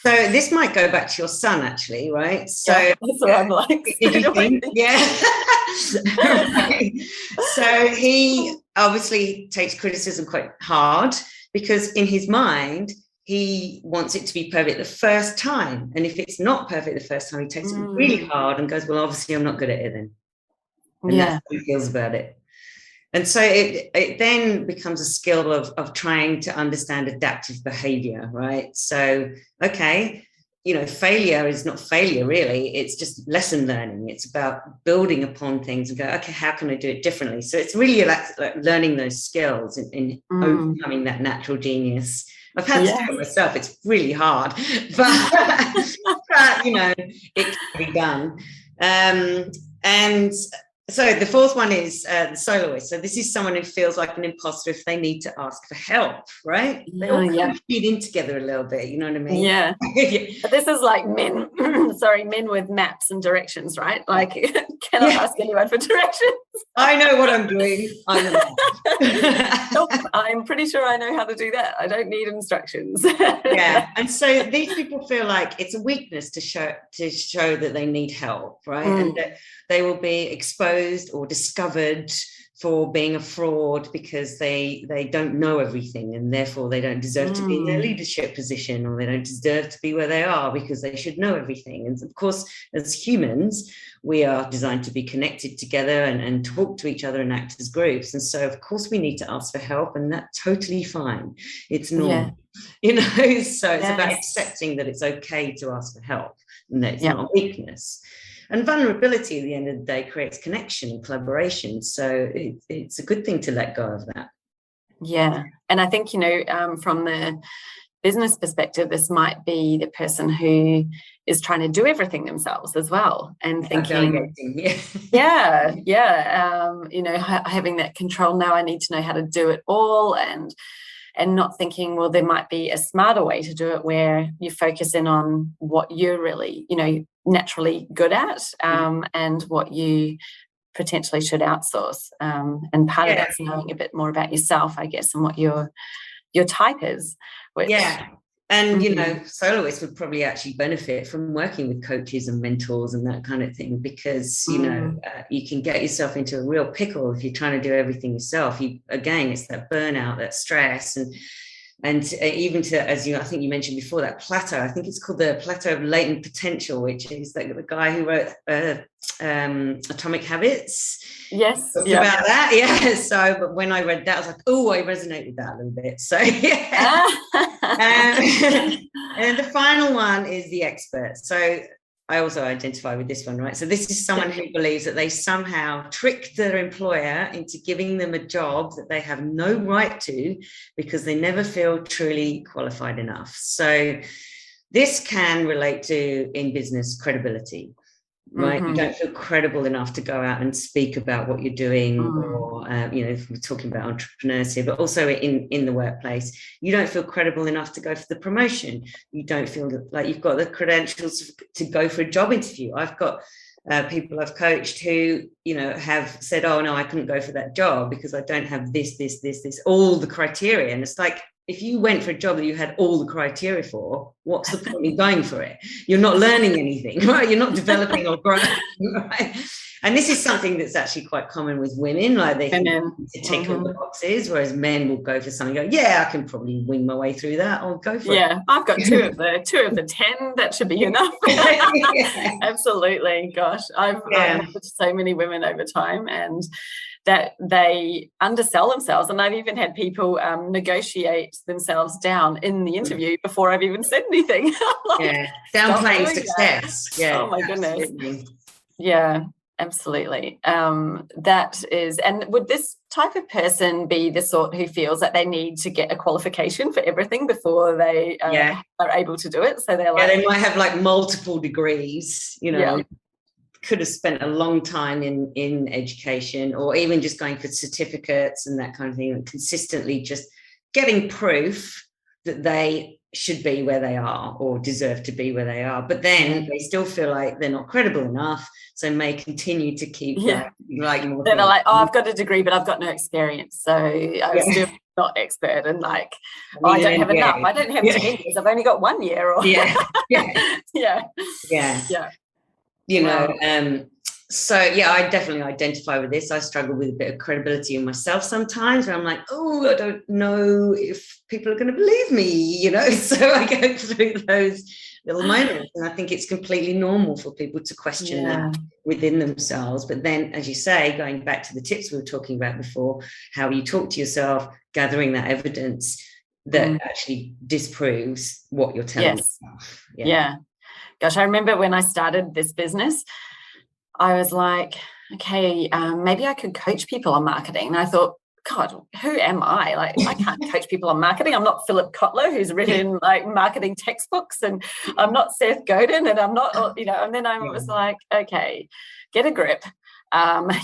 S2: So this might go back to your son, actually, right? So
S3: that's what I'm like.
S2: So he obviously takes criticism quite hard, because in his mind he wants it to be perfect the first time, and if it's not perfect the first time, he takes it really hard and goes, well, obviously I'm not good at it then. And that's how he feels about it. And so it then becomes a skill of trying to understand adaptive behavior, right? So, okay, failure is not failure, really. It's just lesson learning. It's about building upon things and go, okay, how can I do it differently? So it's really like learning those skills in overcoming that natural genius. I've had to do it myself. It's really hard, but, it can be done. And so the fourth one is the soloist. So this is someone who feels like an imposter if they need to ask for help, right? They all kind of feed in together a little bit, you know what I mean?
S3: But this is like men with maps and directions, right? Like, cannot ask anyone for directions.
S2: I know what I'm doing.
S3: Nope, I'm pretty sure I know how to do that. I don't need instructions.
S2: And so these people feel like it's a weakness to show that they need help, right? And that they will be exposed or discovered for being a fraud because they don't know everything, and therefore they don't deserve to be in their leadership position, or they don't deserve to be where they are because they should know everything. And of course, as humans, we are designed to be connected together and talk to each other and act as groups. And so of course we need to ask for help, and that's totally fine. It's normal, so it's about accepting that it's okay to ask for help and that it's not a weakness. And vulnerability at the end of the day creates connection and collaboration. So it's a good thing to let go of that.
S3: And I think, from the business perspective, this might be the person who is trying to do everything themselves as well, and thinking, having that control. Now I need to know how to do it all, and not thinking, well, there might be a smarter way to do it, where you focus in on what you're really, naturally good at, and what you potentially should outsource. And part of that's knowing a bit more about yourself, I guess, and what your type is.
S2: And soloists would probably actually benefit from working with coaches and mentors and that kind of thing, because you can get yourself into a real pickle if you're trying to do everything yourself. It's that burnout, that stress, and even to, I think you mentioned before, that plateau. I think it's called the plateau of latent potential, which is like the guy who wrote Atomic Habits. About that. So, but when I read that, I was like, oh, I resonate with that a little bit. So, and the final one is the expert. So I also identify with this one, right? So this is someone who believes that they somehow tricked their employer into giving them a job that they have no right to, because they never feel truly qualified enough. So this can relate to, in business, credibility, right? You don't feel credible enough to go out and speak about what you're doing, or if we're talking about entrepreneurs here, but also in the workplace, you don't feel credible enough to go for the promotion. You don't feel like you've got the credentials to go for a job interview. I've got people I've coached who have said, oh no, I couldn't go for that job because I don't have this, all the criteria. And it's like, if you went for a job that you had all the criteria for, what's the point in going for it? You're not learning anything, right? You're not developing or growing, right? And this is something that's actually quite common with women, like they think to tick all the boxes, whereas men will go for something, go, yeah, I can probably wing my way through that. I'll go for it.
S3: Yeah, I've got two of the 10. That should be enough. Absolutely. Gosh, I've met so many women over time, and that they undersell themselves. And I've even had people negotiate themselves down in the interview before I've even said anything.
S2: Like, downplaying success. That. Yeah.
S3: Oh my goodness.
S2: Absolutely.
S3: Yeah. Absolutely. That is, and would this type of person be the sort who feels that they need to get a qualification for everything before they are able to do it? So they're like,
S2: they might have like multiple degrees, could have spent a long time in education, or even just going for certificates and that kind of thing, and consistently just getting proof that they should be where they are or deserve to be where they are, but then they still feel like they're not credible enough, so may continue to keep like more.
S3: They're like, oh, I've got a degree but I've got no experience, so I'm still not expert, and like, I don't have enough, I don't have 10 years, I've only got 1 year, or
S2: so I definitely identify with this. I struggle with a bit of credibility in myself sometimes, where I'm like, oh, I don't know if people are going to believe me, so I go through those little moments, and I think it's completely normal for people to question that within themselves. But then, as you say, going back to the tips we were talking about before, how you talk to yourself, gathering that evidence that actually disproves what you're telling yourself.
S3: Gosh, I remember when I started this business, I was like, okay, maybe I could coach people on marketing. And I thought, God, who am I? Like, I can't coach people on marketing. I'm not Philip Kotler, who's written like marketing textbooks, and I'm not Seth Godin, and I'm not, and then I was like, okay, get a grip.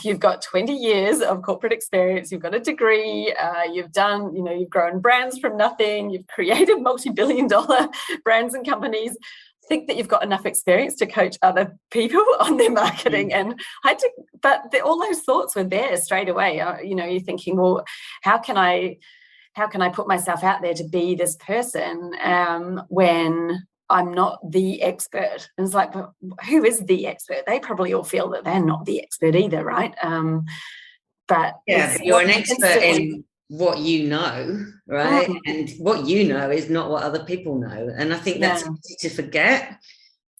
S3: You've got 20 years of corporate experience. You've got a degree. You've done, you've grown brands from nothing. You've created multi-billion-dollar brands and companies. Think that you've got enough experience to coach other people on their marketing. And all those thoughts were there straight away. You're thinking, well, how can I put myself out there to be this person when I'm not the expert? And it's like, but who is the expert? They probably all feel that they're not the expert either, right? But
S2: you're an expert in what you know, right? And what you know is not what other people know. And I think that's easy to forget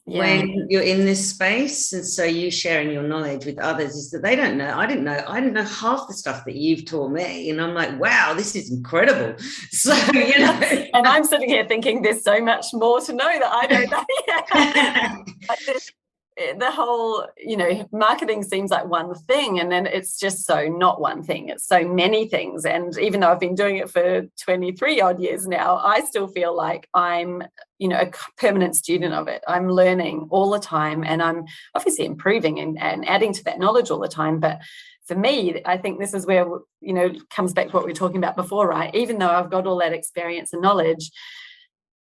S2: when you're in this space. And so you sharing your knowledge with others is that they don't know. I didn't know half the stuff that you've taught me. And I'm like, wow, this is incredible. So,
S3: and I'm sitting here thinking there's so much more to know that I don't know. The whole, marketing seems like one thing, and then it's just so not one thing. It's so many things. And even though I've been doing it for 23 odd years now, I still feel like I'm, a permanent student of it. I'm learning all the time, and I'm obviously improving and adding to that knowledge all the time. But for me, I think this is where, comes back to what we were talking about before, right? Even though I've got all that experience and knowledge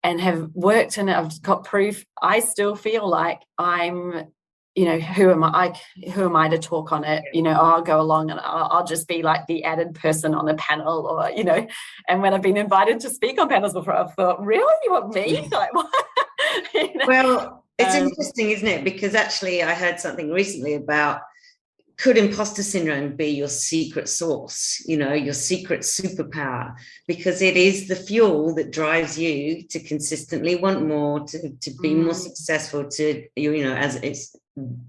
S3: and have worked and I've got proof, I still feel like I'm, who am I to talk on it? I'll go along and I'll just be like the added person on a panel, or, and when I've been invited to speak on panels before, I've thought, really? You want me? Like, what?
S2: Well, it's interesting, isn't it? Because actually I heard something recently about, could imposter syndrome be your secret sauce, your secret superpower? Because it is the fuel that drives you to consistently want more, to be more successful, to, as it's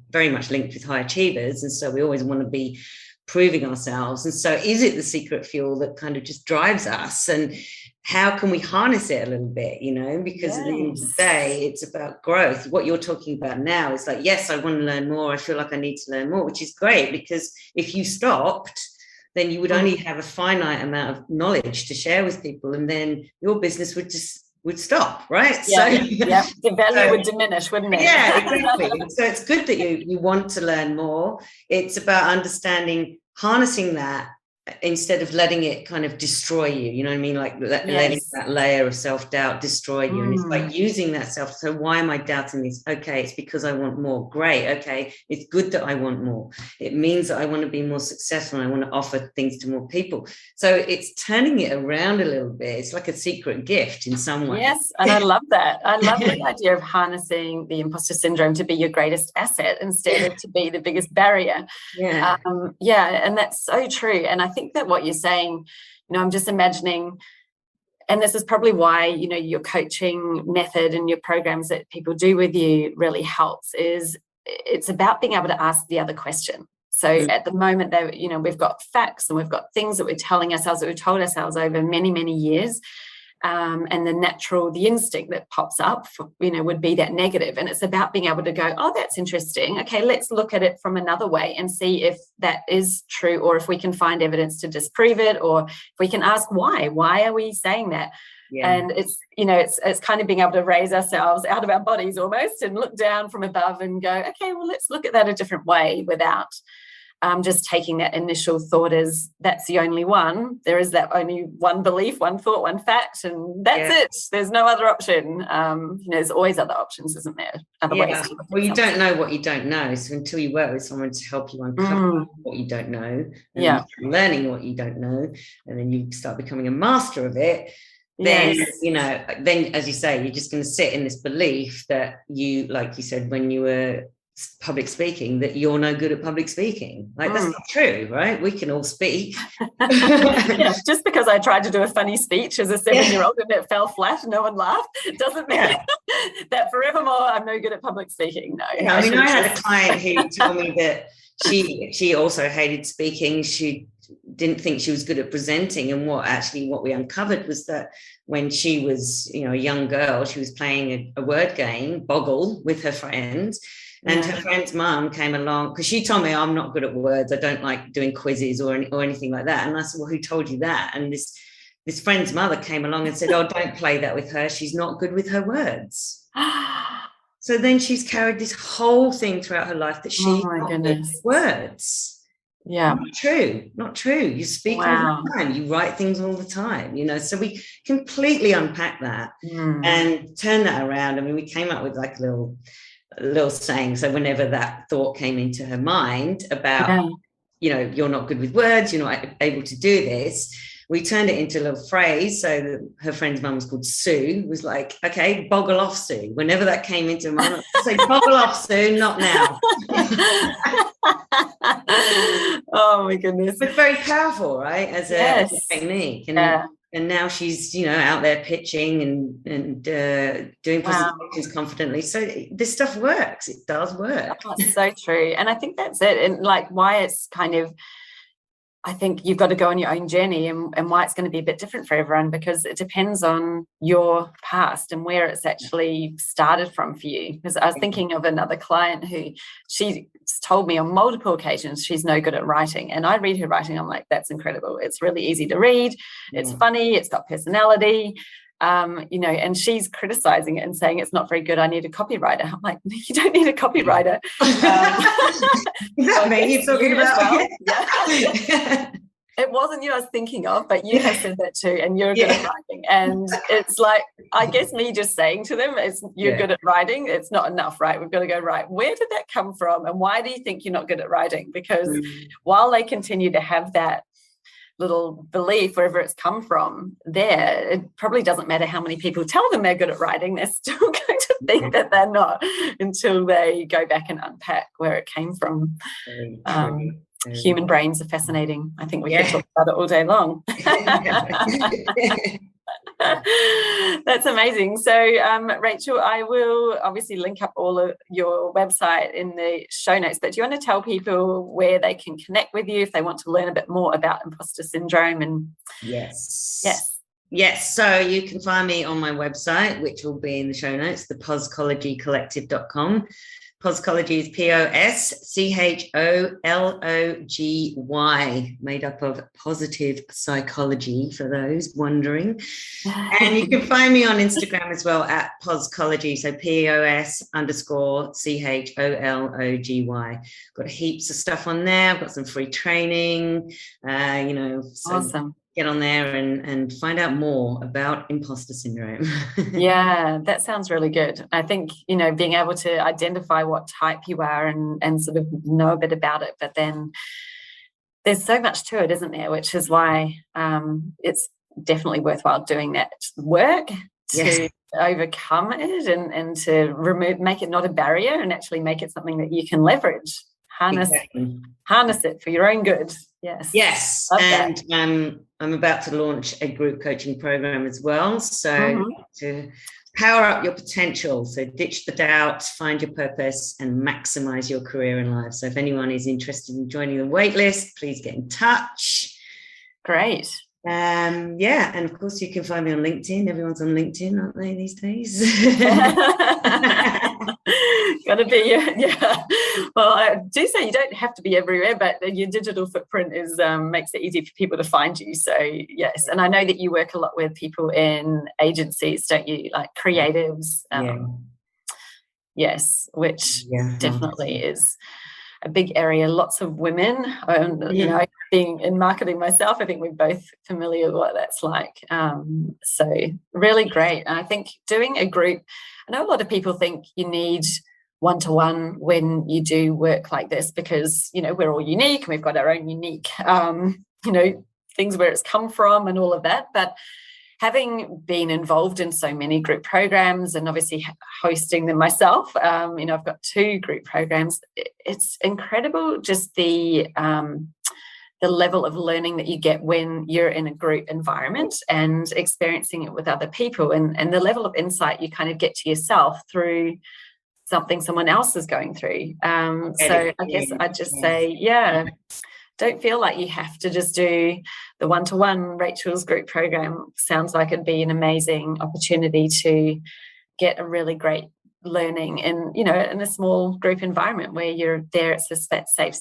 S2: very much linked with high achievers. And so we always want to be proving ourselves. And so is it the secret fuel that kind of just drives us? And how can we harness it a little bit, because at the end of the day, it's about growth. What you're talking about now is like, yes, I want to learn more. I feel like I need to learn more, which is great, because if you stopped, then you would only have a finite amount of knowledge to share with people. And then your business would stop, right?
S3: The value would diminish, wouldn't it?
S2: Yeah, exactly. So it's good that you want to learn more. It's about understanding, harnessing that, instead of letting it kind of destroy you, you know what I mean? Like letting that layer of self-doubt destroy you. And it's like using that so why am I doubting this? Okay, it's because I want more. Great. Okay, it's good that I want more. It means that I want to be more successful and I want to offer things to more people. So it's turning it around a little bit. It's like a secret gift in some way.
S3: Yes, and I love that. I love the idea of harnessing the imposter syndrome to be your greatest asset instead of to be the biggest barrier. And that's so true. And I think that what you're saying, I'm just imagining, and this is probably why, your coaching method and your programs that people do with you really helps, is it's about being able to ask the other question. So at the moment, we've got facts and we've got things that we're telling ourselves, that we've told ourselves over many, many years. And the instinct that pops up, would be that negative. And it's about being able to go, oh, that's interesting. Okay, let's look at it from another way and see if that is true, or if we can find evidence to disprove it, or if we can ask why. Why are we saying that? Yeah. And it's kind of being able to raise ourselves out of our bodies almost and look down from above and go, okay, well, let's look at that a different way, without just taking that initial thought as that's the only one. There is that only one belief, one thought, one fact, and that's it. There's no other option. There's always other options, isn't there? Other ways to
S2: well, you don't know what you don't know. So until you work with someone to help you uncover what you don't know, and you start learning what you don't know, and then you start becoming a master of it, then, then, as you say, you're just going to sit in this belief that you, like you said, when you were public speaking, that you're no good at public speaking. Like, that's not true, right? We can all speak.
S3: Just because I tried to do a funny speech as a 7-year-old and it fell flat and no one laughed, it doesn't mean that forevermore I'm no good at public speaking. No.
S2: I had a client who told me that she also hated speaking. She didn't think she was good at presenting, and what we uncovered was that when she was a young girl, she was playing a word game, Boggle, with her friends. And her friend's mum came along, because she told me, I'm not good at words. I don't like doing quizzes or anything like that. And I said, well, who told you that? And this friend's mother came along and said, oh, don't play that with her. She's not good with her words. So then she's carried this whole thing throughout her life that she's not good with words.
S3: Yeah.
S2: Not true. You speak all the time. You write things all the time, So we completely unpack that and turn that around. I mean, we came up with like a little saying. So whenever that thought came into her mind about, you're not good with words, you're not able to do this, we turned it into a little phrase. So her friend's mum was called Sue, was like, okay, boggle off, Sue. Whenever that came into her mind, say, boggle off, Sue, not now.
S3: Oh my goodness.
S2: It's very powerful, right? As a technique. And now she's, out there pitching and doing presentations confidently. So this stuff works. It does work.
S3: That's so true. And I think that's it. And like why it's kind of, I think you've got to go on your own journey, and why it's going to be a bit different for everyone, because it depends on your past and where it's actually started from for you. Because I was thinking of another client who she told me on multiple occasions she's no good at writing, and I read her writing, I'm like, that's incredible. It's really easy to read. It's funny. It's got personality. And she's criticizing it and saying it's not very good. I need a copywriter. I'm like, you don't need a copywriter.
S2: Is that me you're talking about?
S3: Well? Yeah. It wasn't you I was thinking of, but you have said that too, and you're good at writing. And it's like, I guess me just saying to them, you're good at writing, it's not enough, right? We've got to go, right, where did that come from? And why do you think you're not good at writing? Because while they continue to have that little belief, wherever it's come from, it probably doesn't matter how many people tell them they're good at writing, they're still going to think that they're not until they go back and unpack where it came from. Human brains are fascinating. I think we could talk about it all day long. That's amazing. So, Rachel, I will obviously link up all of your website in the show notes, but do you want to tell people where they can connect with you if they want to learn a bit more about imposter syndrome? And
S2: Yes. So you can find me on my website, which will be in the show notes, the Poschology Collective.com. Poschology is Poschology, made up of positive psychology, for those wondering. And you can find me on Instagram as well at Poschology, so POS_CHOLOGY. Got heaps of stuff on there. I've got some free training, so
S3: awesome.
S2: Get on there and find out more about imposter syndrome.
S3: Yeah, that sounds really good. I think, being able to identify what type you are and sort of know a bit about it, but then there's so much to it, isn't there? Which is why it's definitely worthwhile doing that work to overcome it and to make it not a barrier and actually make it something that you can leverage, harness it for your own good.
S2: Yes. And I'm about to launch a group coaching program as well. So to power up your potential. So ditch the doubt, find your purpose, and maximize your career and life. So if anyone is interested in joining the waitlist, please get in touch.
S3: Great.
S2: And of course you can find me on LinkedIn. Everyone's on LinkedIn, aren't they, these days?
S3: Gotta be, yeah. Well, I do say you don't have to be everywhere, but your digital footprint makes it easy for people to find you. So yes, and I know that you work a lot with people in agencies, don't you? Like creatives. Yes, which definitely is a big area. Lots of women, being in marketing myself, I think we're both familiar with what that's like. So really great. And I think doing a group, I know a lot of people think you need one-to-one when you do work like this because, we're all unique and we've got our own unique, things where it's come from and all of that. But having been involved in so many group programs and obviously hosting them myself, I've got 2 group programs. It's incredible just the level of learning that you get when you're in a group environment and experiencing it with other people and the level of insight you kind of get to yourself through something someone else is going through. So I guess I'd just say, don't feel like you have to just do the one-to-one. Rachel's group program sounds like it'd be an amazing opportunity to get a really great learning in a small group environment where you're there. It's just that safe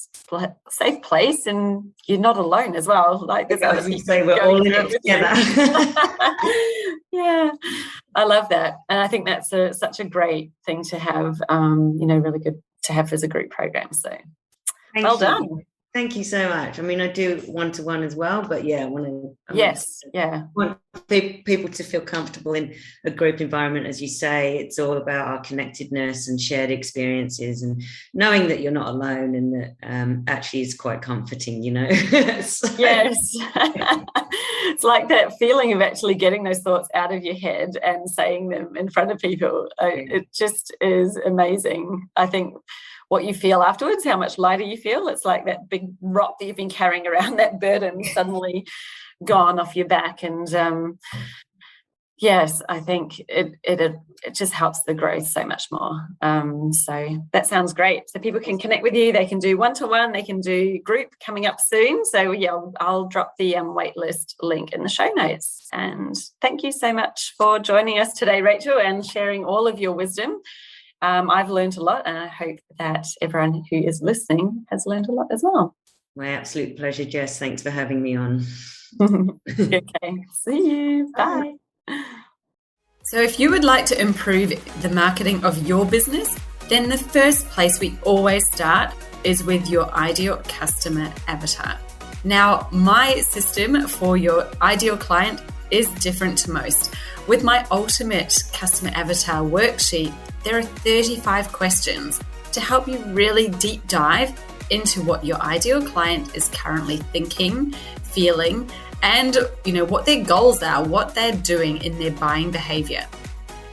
S3: place and you're not alone as well. Like there's other people
S2: say we're all in it together.
S3: Yeah, I love that. And I think that's such a great thing to have, really good to have as a group program. So well done.
S2: Thank you so much. I mean, I do one-to-one as well, but I want people to feel comfortable in a group environment. As you say, it's all about our connectedness and shared experiences and knowing that you're not alone and that actually is quite comforting, So.
S3: Yes. It's like that feeling of actually getting those thoughts out of your head and saying them in front of people. It just is amazing. I think what you feel afterwards, how much lighter you feel. It's like that big rock that you've been carrying around, that burden suddenly gone off your back. And yes, I think it just helps the growth so much more. So that sounds great. So people can connect with you. They can do one-to-one. They can do group coming up soon. So I'll drop the waitlist link in the show notes. And thank you so much for joining us today, Rachel, and sharing all of your wisdom. I've learned a lot, and I hope that everyone who is listening has learned a lot as well.
S2: My absolute pleasure, Jess. Thanks for having me on.
S3: Okay, see you. Bye.
S1: So if you would like to improve the marketing of your business, then the first place we always start is with your ideal customer avatar. Now, my system for your ideal client is different to most. With my ultimate customer avatar worksheet, there are 35 questions to help you really deep dive into what your ideal client is currently thinking, feeling, and what their goals are, what they're doing in their buying behavior.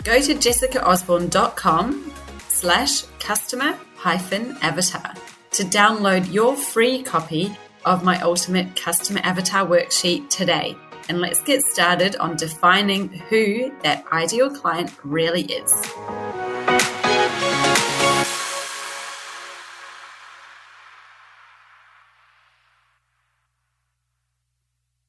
S1: Go to jessicaosborne.com/customer-avatar to download your free copy of my ultimate customer avatar worksheet today. And let's get started on defining who that ideal client really is.